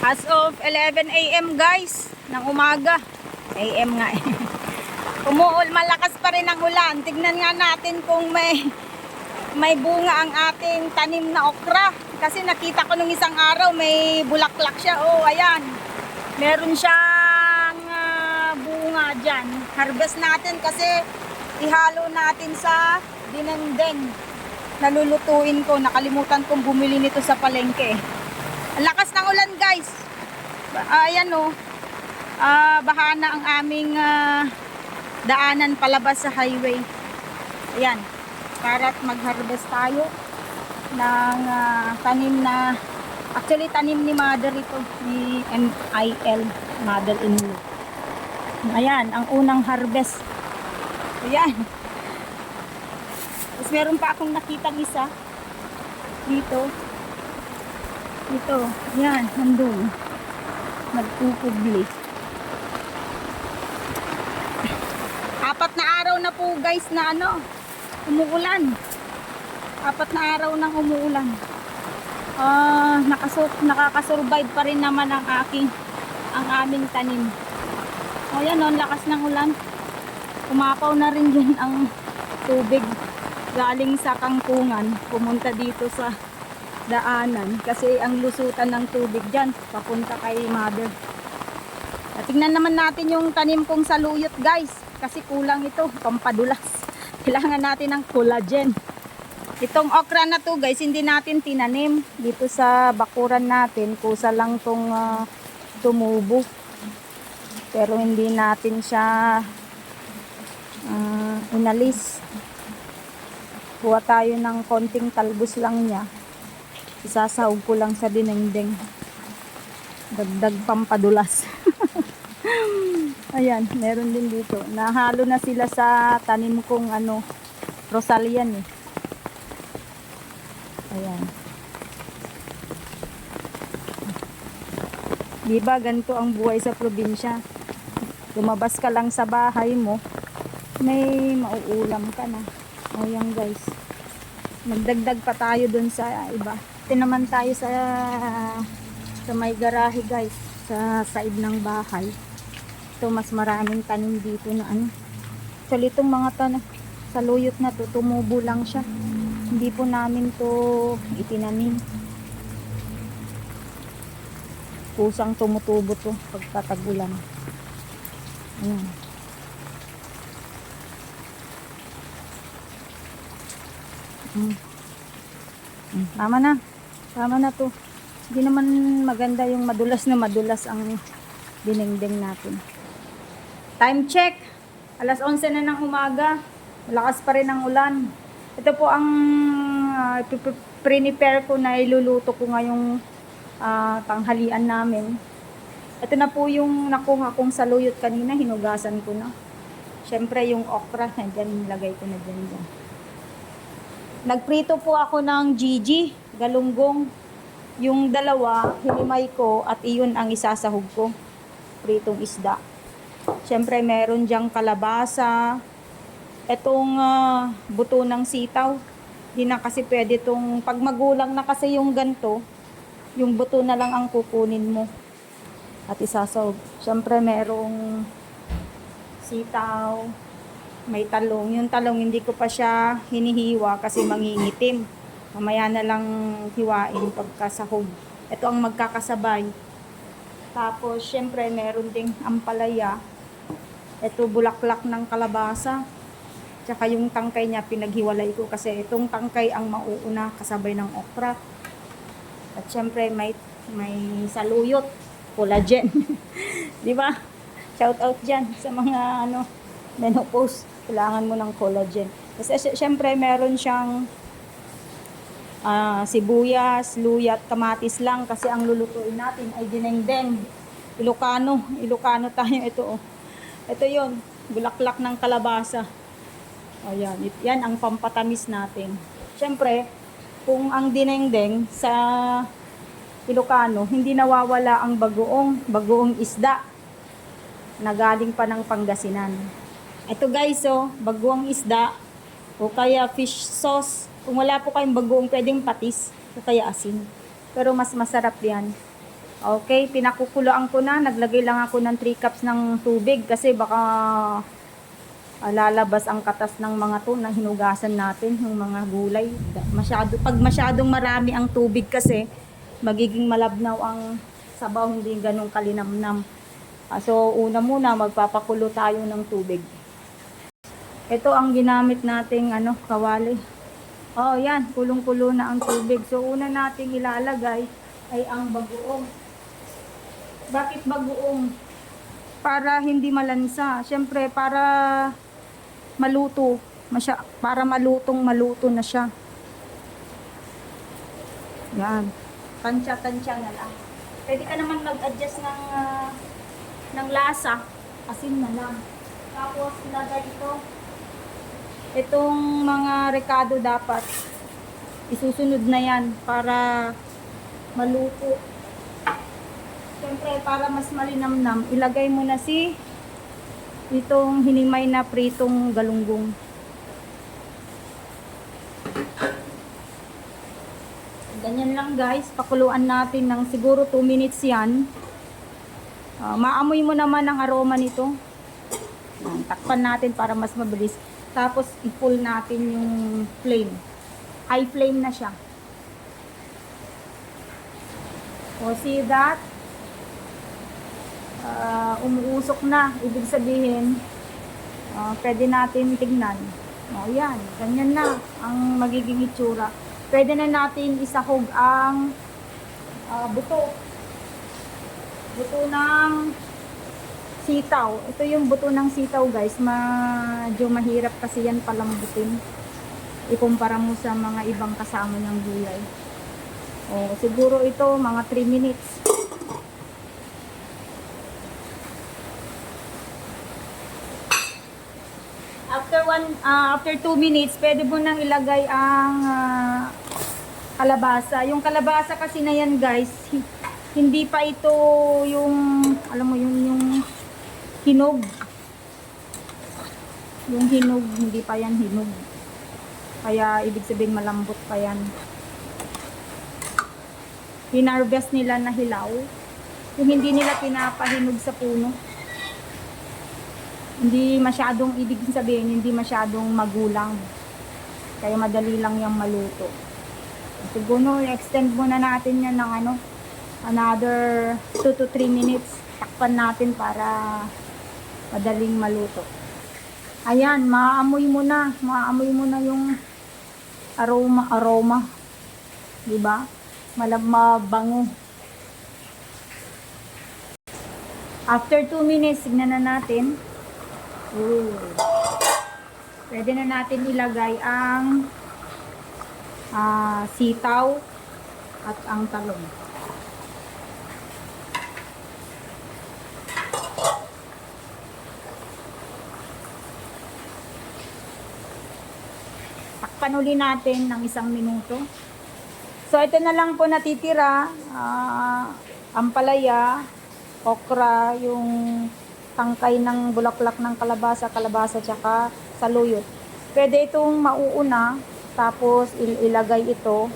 As of 11 a.m. guys, ng umaga. AM nga eh. Malakas pa rin ang ulan. Tignan nga natin kung may bunga ang ating tanim na okra. Kasi nakita ko nung isang araw may bulaklak siya. Oh, ayan. Meron siyang bunga dyan. Harvest natin kasi ihalo natin sa dinengdeng. Nalulutuin ko. Nakalimutan kong bumili nito sa palengke. Ang lakas ng ulan guys. Ayan o. Baha na ang aming daanan palabas sa highway. Ayan. Para't mag-harvest tayo ng tanim na, actually tanim ni mother ito, ni MIL, mother-in-law. Ayan, ang unang harvest. Ayan. Tapos meron pa akong nakitang isa dito. Ito, yan, nandun. Nagpupubli. 4 na araw na po guys na umuulan. 4 na araw nang umuulan. Nakakasurvive pa rin naman ang aming tanim. Ayan o, lakas ng ulan. Umapaw na rin dyan ang tubig. Galing sa kangkungan, pumunta dito sa daanan kasi ang lusutan ng tubig dyan papunta kay mother. Tingnan naman natin yung tanim kong saluyot guys kasi kulang ito, pampadulas. Kailangan natin ng collagen. Itong okra na to guys, hindi natin tinanim dito sa bakuran natin, kusa lang tong tumubo, pero hindi natin siya inalis. Kuha tayo ng konting talbos lang niya. Isasahog ko lang sa dinengdeng. Dagdag pampadulas. Ayan, meron din dito. Nahalo na sila sa tanim kong rosalian eh. Ayan. Diba ganito ang buhay sa probinsya? Lumabas ka lang sa bahay mo, may mauulam ka na. Ayan guys. Magdagdag pa tayo dun sa iba. Ito naman tayo sa may garahe guys, sa side ng bahay. Ito mas maraming tanim dito na Actually itong mga saluyot na to, tumubo lang siya. Hindi po namin to itinanim. Kusang tumutubo to pagkatagulan. Ayan. Tama na to. Hindi naman maganda yung madulas ang dinengdeng natin. Time check. Alas 11 na ng umaga. Malakas pa rin ang ulan. Ito po ang prepare ko na iluluto ko ngayong tanghalian namin. Ito na po yung nakuha kong saluyot kanina. Hinugasan ko na. Siyempre yung okra. Nandyan, lagay ko na dyan. Nagprito po ako ng Gigi, galunggong. Yung dalawa, hinimay ko at iyon ang isasahog ko. Pritong isda. Siyempre meron dyang kalabasa. Etong buto ng sitaw. Di na kasi pwede itong, pag magulang na kasi yung ganto, yung buto na lang ang kukunin mo. At isasahog. Siyempre merong sitaw. May talong. Yung talong hindi ko pa siya hinihiwa kasi mangingitim. Mamaya na lang hiwain pagkasahog. Ito ang magkakasabay. Tapos syempre meron ding ampalaya. Ito bulaklak ng kalabasa. Tsaka yung tangkay niya pinaghiwalay ko kasi itong tangkay ang mauuna kasabay ng okra. At syempre may saluyot, collagen. Di ba? Shout out diyan sa mga menopause. Kailangan mo ng collagen. Kasi syempre meron siyang sibuyas, luya at kamatis lang kasi ang lulutuin natin ay dinengdeng. Ilocano tayo ito oh. Ito 'yon, bulaklak ng kalabasa. Ayan, yan ang pampatamis natin. Syempre, kung ang dinengdeng sa Ilocano, hindi nawawala ang bagoong isda na galing pa ng Pangasinan. Ito guys, bagoong isda o kaya fish sauce. Kung wala po kayong bagoong, pwedeng patis o kaya asin. Pero mas masarap yan. Okay, pinakukuluan ko na. Naglagay lang ako ng 3 cups ng tubig kasi baka lalabas ang katas ng mga to na hinugasan natin, yung mga gulay. Pag masyadong marami ang tubig kasi, magiging malabnaw ang sabaw, hindi ganun kalinamnam. So, una muna, magpapakulo tayo ng tubig. Ito ang ginamit nating kawali. Oh, yan, kulong-kulo na ang tubig. So, una nating ilalagay ay ang bagoong. Bakit bagoong? Para hindi malansa. Siyempre, para maluto. Para maluto na siya. Yan. Tansya-tansya na lang. Pwede ka naman mag-adjust ng lasa. Asin na lang. Tapos, ilagay ito. Itong mga rekado dapat isusunod na yan para maluto. Siyempre, para mas malinamnam, ilagay mo na itong hinimay na pritong galunggong. Ganyan lang guys, pakuluan natin ng siguro 2 minutes yan. Maamoy mo naman ang aroma nito. Takpan natin para mas mabilis. Tapos i-pull natin yung flame. High flame na siya. O, see that? Umuusok na. Ibig sabihin, pwede natin tignan. O, yan. Ganyan na ang magiging itsura. Pwede na natin isahog ang buto. Buto ng sitaw. Ito yung buto ng sitaw guys. Medyo mahirap kasi yan palambutin. Ikumpara mo sa mga ibang kasama ng gulay. O, siguro ito mga 3 minutes. After 2 minutes, pwede mo nang ilagay ang kalabasa. Yung kalabasa kasi na yan guys, hindi pa ito yung, alam mo yung hinog. Yung hinog, hindi pa yan hinog. Kaya ibig sabihin malambot pa yan. Hinarvest nila na hilaw. Yung hindi nila pinapahinog sa puno. Hindi masyadong, ibig sabihin, hindi masyadong magulang. Kaya madali lang yung maluto. Siguro, extend muna natin yan ng another 2 to 3 minutes. Takpan natin para madaling maluto. Ayan, maamoy mo na. Maamoy mo na yung aroma. Diba? Mabango. After 2 minutes, tignan na natin. Pwede na natin ilagay ang sitaw at ang talong. Takpan uli natin ng 1 minuto. So ito na lang po natitira, ampalaya, okra, yung tangkay ng bulaklak ng kalabasa, tsaka saluyot. Pwede itong mauuna, tapos ilagay ito,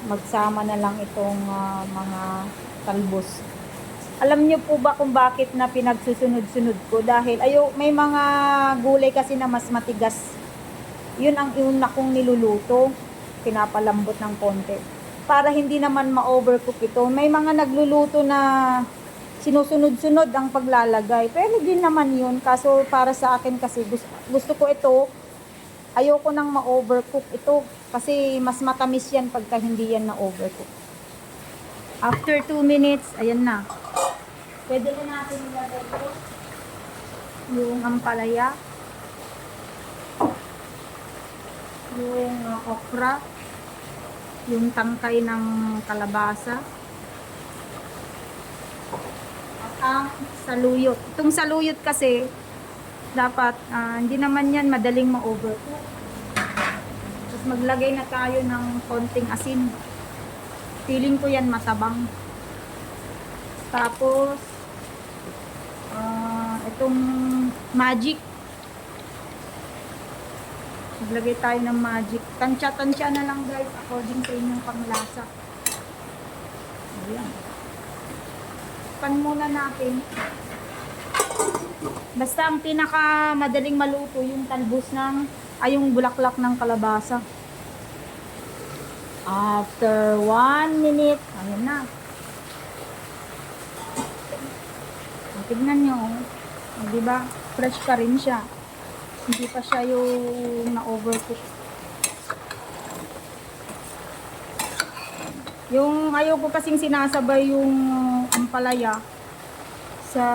magsama na lang itong mga talbos. Alam niyo po ba kung bakit na pinagsusunod-sunod ko? Dahil may mga gulay kasi na mas matigas. Yun ang una kong niluluto, pinapalambot ng konti. Para hindi naman ma-overcook ito. May mga nagluluto na sinusunod-sunod ang paglalagay. Pero din naman yun. Kaso para sa akin kasi gusto ko ito, ayoko nang ma-overcook ito. Kasi mas matamis yan pagka hindi yan na-overcook. After 2 minutes, ayan na. Pwede na natin ilagay ito. Yung ampalaya. Yung okra. Yung tangkay ng kalabasa. Ang saluyot. Itong saluyot kasi dapat hindi naman yan madaling ma-overcook. Tapos maglagay na tayo ng konting asin. Feeling ko yan matabang. Tapos itong magic. Maglagay tayo ng magic. Tansya-tansya na lang guys according sa inyong panglasa. Ayan. Takpan muna natin. Basta ang pinaka madaling maluto yung talbos ng, yung bulaklak ng kalabasa. After 1 minute, ayan na. Tignan nyo, diba? Fresh pa rin siya. Hindi pa siya yung na-overcook. Yung ayaw ko kasing sinasabay yung ampalaya sa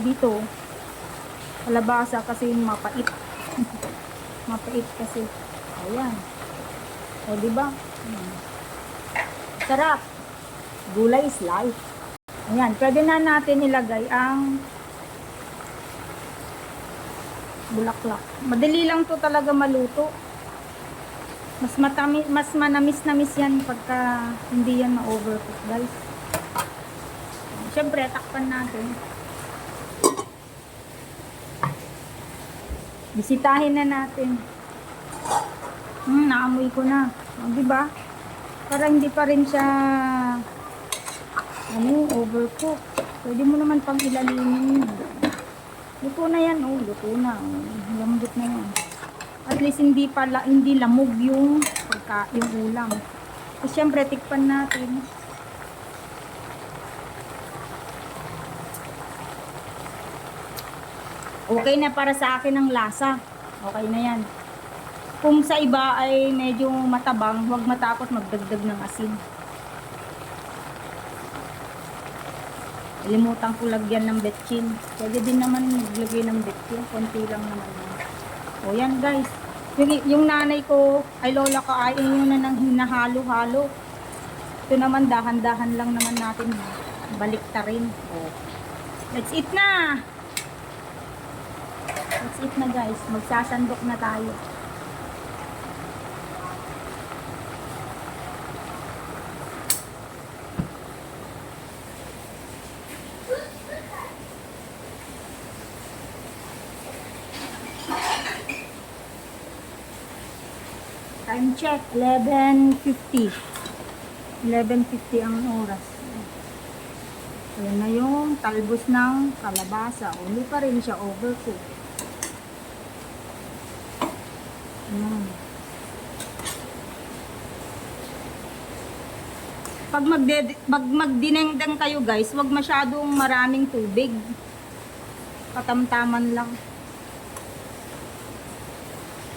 dito. Kalabasa kasi mapait. Mapait kasi. Ayan. O, diba? Sarap. Gulay is life. Ayan. Pwede na natin ilagay ang bulaklak. Madali lang to talaga maluto. Mas manamis-namis yan pagka hindi yan ma-overcook, guys. Siyempre, takpan natin. Bisitahin na natin. Naamoy ko na. O, diba? Para hindi pa rin siya overcook. Pwede mo naman pang ilalinin. Luto na yan. Oh, luto na. Oh, lambot na yan. At least hindi lamog yung ulam. So, syempre, tikpan natin. Okay na para sa akin ang lasa. Okay na yan. Kung sa iba ay medyo matabang, huwag matapos magdagdag ng asin. Limutan ko lagyan ng betchin. Pwede din naman maglagay ng betchin. Konti lang naman yan. O yan guys. Yung nanay ko, ay lola ko, ay yun na nang hinahalo-halo. Ito naman, dahan-dahan lang naman natin baliktarin. O. Let's eat na! Let's eat na guys. Magsasandok na tayo. Time check, 11:50. 11:50 ang oras. Ayan na yung talbos ng kalabasa. Hindi pa rin siya overcook. Ayan. Pag magdinengdeng kayo guys, huwag masyadong maraming tubig. Katamtaman lang.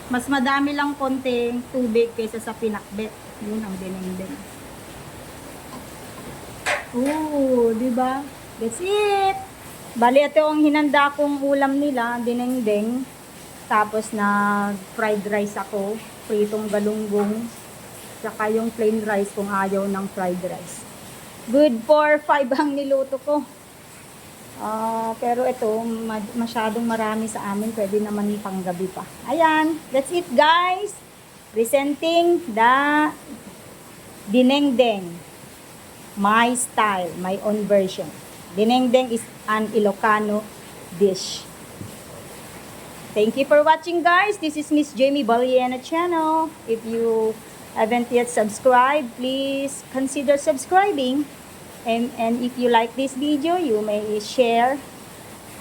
Mas madami lang konting tubig kaysa sa pinakbet. Yun ang dinengdeng. Oo, diba? That's it! Bali, ito ang hinanda kong ulam nila, dinengdeng. Tapos fried rice ako, pritong galunggong. Saka yung plain rice kung ayaw ng fried rice. Good for 5 ang niluto ko. Pero ito, masyadong marami sa amin. Pwede naman panggabi pa. Ayan, that's it guys. Presenting the dinengdeng. My style, my own version. Dinengdeng is an Ilocano dish. Thank you for watching guys. This is Miss Jamie Baliena channel. If you haven't yet subscribed, please consider subscribing. And if you like this video, you may share.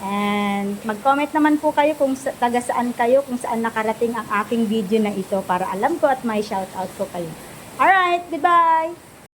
And mag-comment naman po kayo kung taga saan kayo, kung saan nakarating ang aking video na ito para alam ko at may shoutout ko kayo. Alright, goodbye!